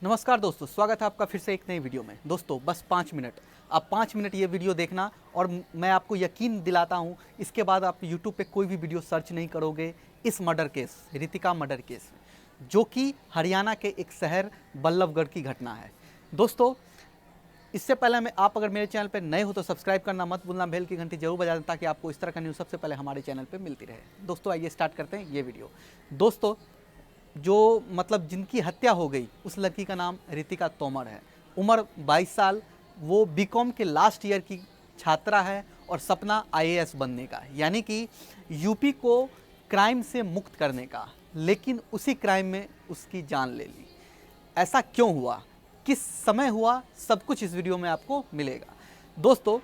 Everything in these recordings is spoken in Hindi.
नमस्कार दोस्तों, स्वागत है आपका फिर से एक नई वीडियो में। दोस्तों बस 5 मिनट, आप 5 मिनट ये वीडियो देखना और मैं आपको यकीन दिलाता हूँ इसके बाद आप यूट्यूब पे कोई भी वीडियो सर्च नहीं करोगे इस murder case, Ritika murder case, जो कि हरियाणा के एक शहर बल्लभगढ़ की घटना है। दोस्तों इससे पहले आप अगर मेरे चैनल पर नए हो तो सब्सक्राइब करना मत भूलना, बेल की घंटी जरूर बजा दें ताकि आपको इस तरह का न्यूज़ सबसे पहले हमारे चैनल पर मिलती रहे। दोस्तों आइए स्टार्ट करते हैं ये वीडियो। दोस्तों जो मतलब जिनकी हत्या हो गई उस लड़की का नाम रितिका तोमर है। उम्र 22 साल, वो बीकॉम के लास्ट ईयर की छात्रा है और सपना आईएएस बनने का, यानी कि यूपी को क्राइम से मुक्त करने का, लेकिन उसी क्राइम में उसकी जान ले ली। ऐसा क्यों हुआ, किस समय हुआ, सब कुछ इस वीडियो में आपको मिलेगा। दोस्तों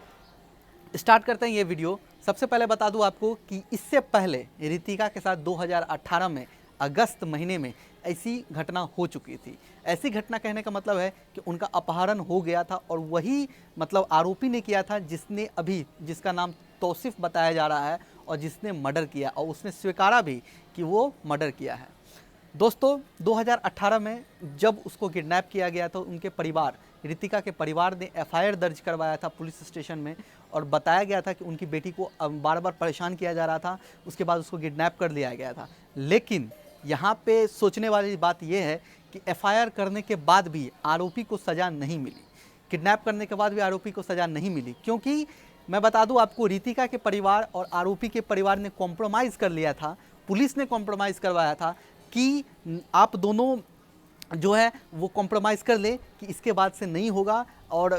स्टार्ट करते हैं ये वीडियो। सबसे पहले बता दूं आपको कि इससे पहले रितिका के साथ 2018 में अगस्त महीने में ऐसी घटना हो चुकी थी। ऐसी घटना कहने का मतलब है कि उनका अपहरण हो गया था और वही मतलब आरोपी ने किया था जिसका नाम तौसीफ बताया जा रहा है और जिसने मर्डर किया, और उसने स्वीकारा भी कि वो मर्डर किया है। दोस्तों 2018 में जब उसको किडनैप किया गया तो उनके परिवार, रितिका के परिवार ने एफआईआर दर्ज करवाया था पुलिस स्टेशन में और बताया गया था कि उनकी बेटी को बार बार परेशान किया जा रहा था, उसके बाद उसको किडनैप कर लिया गया था। लेकिन यहाँ पे सोचने वाली बात यह है कि एफआईआर करने के बाद भी आरोपी को सज़ा नहीं मिली, किडनैप करने के बाद भी आरोपी को सज़ा नहीं मिली, क्योंकि मैं बता दूं आपको रितिका के परिवार और आरोपी के परिवार ने कॉम्प्रोमाइज़ कर लिया था, पुलिस ने कॉम्प्रोमाइज़ करवाया था कि आप दोनों जो है वो कॉम्प्रोमाइज़ कर ले कि इसके बाद से नहीं होगा। और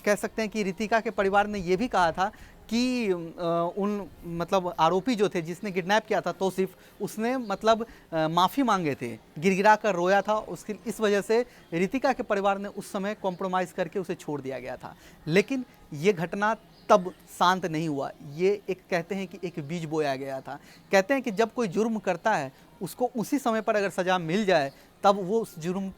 कह सकते हैं कि रितिका के परिवार ने ये भी कहा था कि उन मतलब आरोपी जो थे जिसने किडनैप किया था तौसीफ, उसने मतलब माफ़ी मांगे थे, गिड़गिड़ा कर रोया था, उसकी इस वजह से रितिका के परिवार ने उस समय कॉम्प्रोमाइज़ करके उसे छोड़ दिया गया था। लेकिन ये घटना तब शांत नहीं हुआ, ये एक कहते हैं कि एक बीज बोया गया था। कहते हैं कि जब कोई जुर्म करता है उसको उसी समय पर अगर सज़ा मिल जाए तब वो उस जुर्म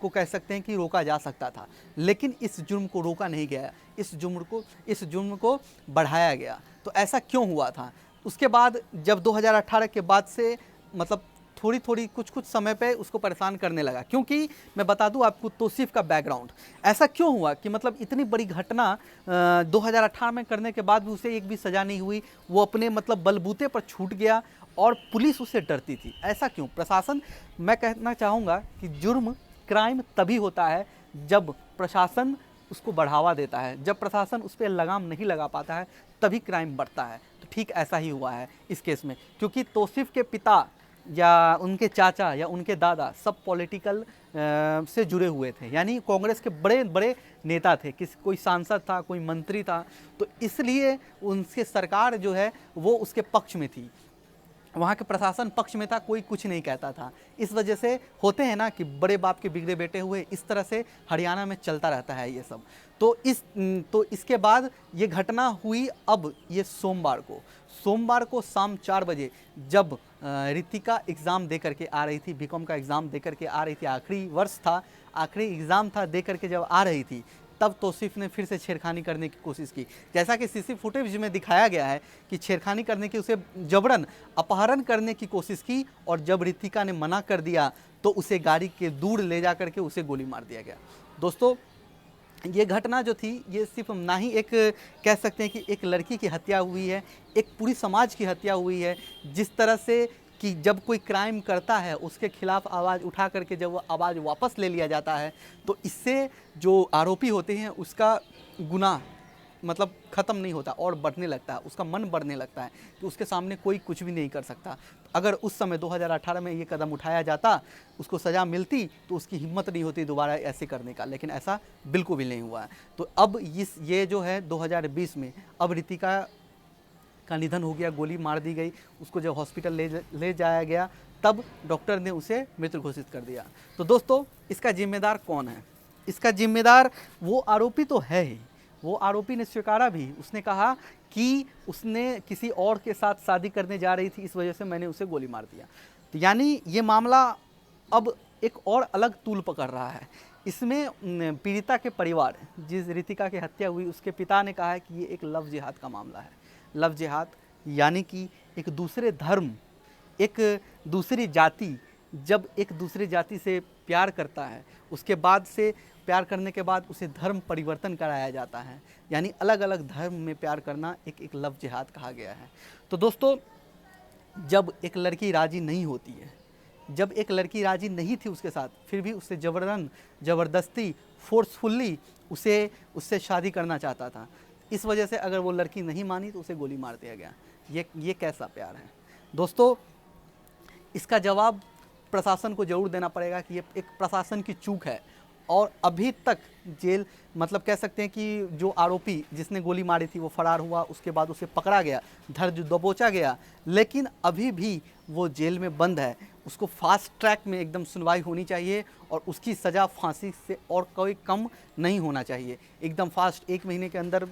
को कह सकते हैं कि रोका जा सकता था, लेकिन इस जुर्म को रोका नहीं गया, इस जुर्म को बढ़ाया गया। तो ऐसा क्यों हुआ था? उसके बाद जब 2018 के बाद से मतलब थोड़ी कुछ समय पे उसको परेशान करने लगा, क्योंकि मैं बता दूं आपको तौसीफ का बैकग्राउंड। ऐसा क्यों हुआ कि मतलब इतनी बड़ी घटना 2018 में करने के बाद भी उसे एक भी सज़ा नहीं हुई, वो अपने मतलब बलबूते पर छूट गया और पुलिस उससे डरती थी। ऐसा क्यों? प्रशासन, मैं कहना चाहूँगा कि जुर्म क्राइम तभी होता है जब प्रशासन उसको बढ़ावा देता है, जब प्रशासन उस पर लगाम नहीं लगा पाता है तभी क्राइम बढ़ता है। तो ठीक ऐसा ही हुआ है इस केस में, क्योंकि तौसीफ के पिता या उनके चाचा या उनके दादा सब पॉलिटिकल से जुड़े हुए थे, यानी कांग्रेस के बड़े बड़े नेता थे, कोई सांसद था, कोई मंत्री था, तो इसलिए उनकी सरकार जो है वो उसके पक्ष में थी, वहाँ के प्रशासन पक्ष में था, कोई कुछ नहीं कहता था। इस वजह से होते हैं ना कि बड़े बाप के बिगड़े बेटे हुए, इस तरह से हरियाणा में चलता रहता है ये सब। तो इसके बाद ये घटना हुई। अब ये सोमवार को शाम 4 बजे जब रितिका एग्ज़ाम दे करके आ रही थी, बीकॉम का एग्ज़ाम दे करके आ रही थी, आखिरी वर्ष था, आखिरी एग्ज़ाम था, दे करके जब आ रही थी तब तौसीफ ने फिर से छेड़खानी करने की कोशिश की। जैसा कि सीसी फुटेज में दिखाया गया है कि छेड़खानी करने की, उसे जबरन अपहरण करने की कोशिश की, और जब रितिका ने मना कर दिया तो उसे गाड़ी के दूर ले जा करके उसे गोली मार दिया गया। दोस्तों ये घटना जो थी ये सिर्फ ना ही एक कह सकते हैं कि एक लड़की की हत्या हुई है, एक पूरी समाज की हत्या हुई है। जिस तरह से कि जब कोई क्राइम करता है उसके खिलाफ आवाज़ उठा करके जब वो आवाज़ वापस ले लिया जाता है तो इससे जो आरोपी होते हैं उसका गुनाह मतलब ख़त्म नहीं होता और बढ़ने लगता है, उसका मन बढ़ने लगता है कि उसके सामने कोई कुछ भी नहीं कर सकता। अगर उस समय 2018 में ये कदम उठाया जाता, उसको सज़ा मिलती, तो उसकी हिम्मत नहीं होती दोबारा ऐसे करने का, लेकिन ऐसा बिल्कुल भी नहीं हुआ है। तो अब ये जो है 2020 में अब रितिका का निधन हो गया, गोली मार दी गई, उसको जब हॉस्पिटल ले जाया गया तब डॉक्टर ने उसे मृत घोषित कर दिया। तो दोस्तों इसका जिम्मेदार कौन है? इसका जिम्मेदार वो आरोपी तो है ही, वो आरोपी ने स्वीकारा भी, उसने कहा कि उसने किसी और के साथ शादी करने जा रही थी, इस वजह से मैंने उसे गोली मार दिया। तो यानी ये मामला अब एक और अलग तूल पकड़ रहा है। इसमें पीड़िता के परिवार, जिस रितिका की हत्या हुई, उसके पिता ने कहा है कि ये एक लव जिहाद का मामला है। लव जिहाद यानी कि एक दूसरे धर्म, एक दूसरी जाति जब एक दूसरी जाति से प्यार करता है, उसके बाद से प्यार करने के बाद उसे धर्म परिवर्तन कराया जाता है। यानी अलग अलग धर्म में प्यार करना एक लव जिहाद कहा गया है। तो दोस्तों, जब एक लड़की राज़ी नहीं होती है, जब एक लड़की राज़ी नहीं थी उसके साथ, फिर भी उससे ज़बरदस्ती फोर्सफुल्ली उससे शादी करना चाहता था, इस वजह से अगर वो लड़की नहीं मानी तो उसे गोली मार दिया गया। ये कैसा प्यार है दोस्तों? इसका जवाब प्रशासन को ज़रूर देना पड़ेगा कि ये एक प्रशासन की चूक है। और अभी तक जेल, मतलब कह सकते हैं कि जो आरोपी जिसने गोली मारी थी वो फरार हुआ, उसके बाद उसे पकड़ा गया, धर दबोचा गया, लेकिन अभी भी वो जेल में बंद है। उसको फास्ट ट्रैक में एकदम सुनवाई होनी चाहिए और उसकी सज़ा फांसी से और कोई कम नहीं होना चाहिए। एकदम फास्ट 1 महीने के अंदर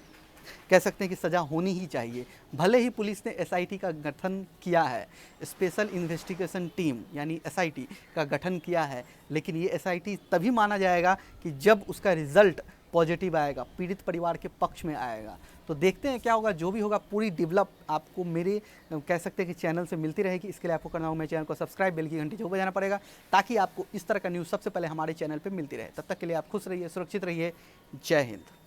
कह सकते हैं कि सज़ा होनी ही चाहिए। भले ही पुलिस ने एसआईटी का गठन किया है, स्पेशल इन्वेस्टिगेशन टीम यानी एसआईटी का गठन किया है, लेकिन ये एसआईटी तभी माना जाएगा कि जब उसका रिज़ल्ट पॉजिटिव आएगा, पीड़ित परिवार के पक्ष में आएगा। तो देखते हैं क्या होगा। जो भी होगा पूरी डेवलप आपको मेरे कह सकते हैं कि चैनल से मिलती रहेगी। इसके लिए आपको करना होगा मेरे चैनल को सब्सक्राइब, बेल की घंटी जो बजाना पड़ेगा, ताकि आपको इस तरह का न्यूज़ सबसे पहले हमारे चैनल पर मिलती रहे। तब तक के लिए आप खुश रहिए, सुरक्षित रहिए। जय हिंद।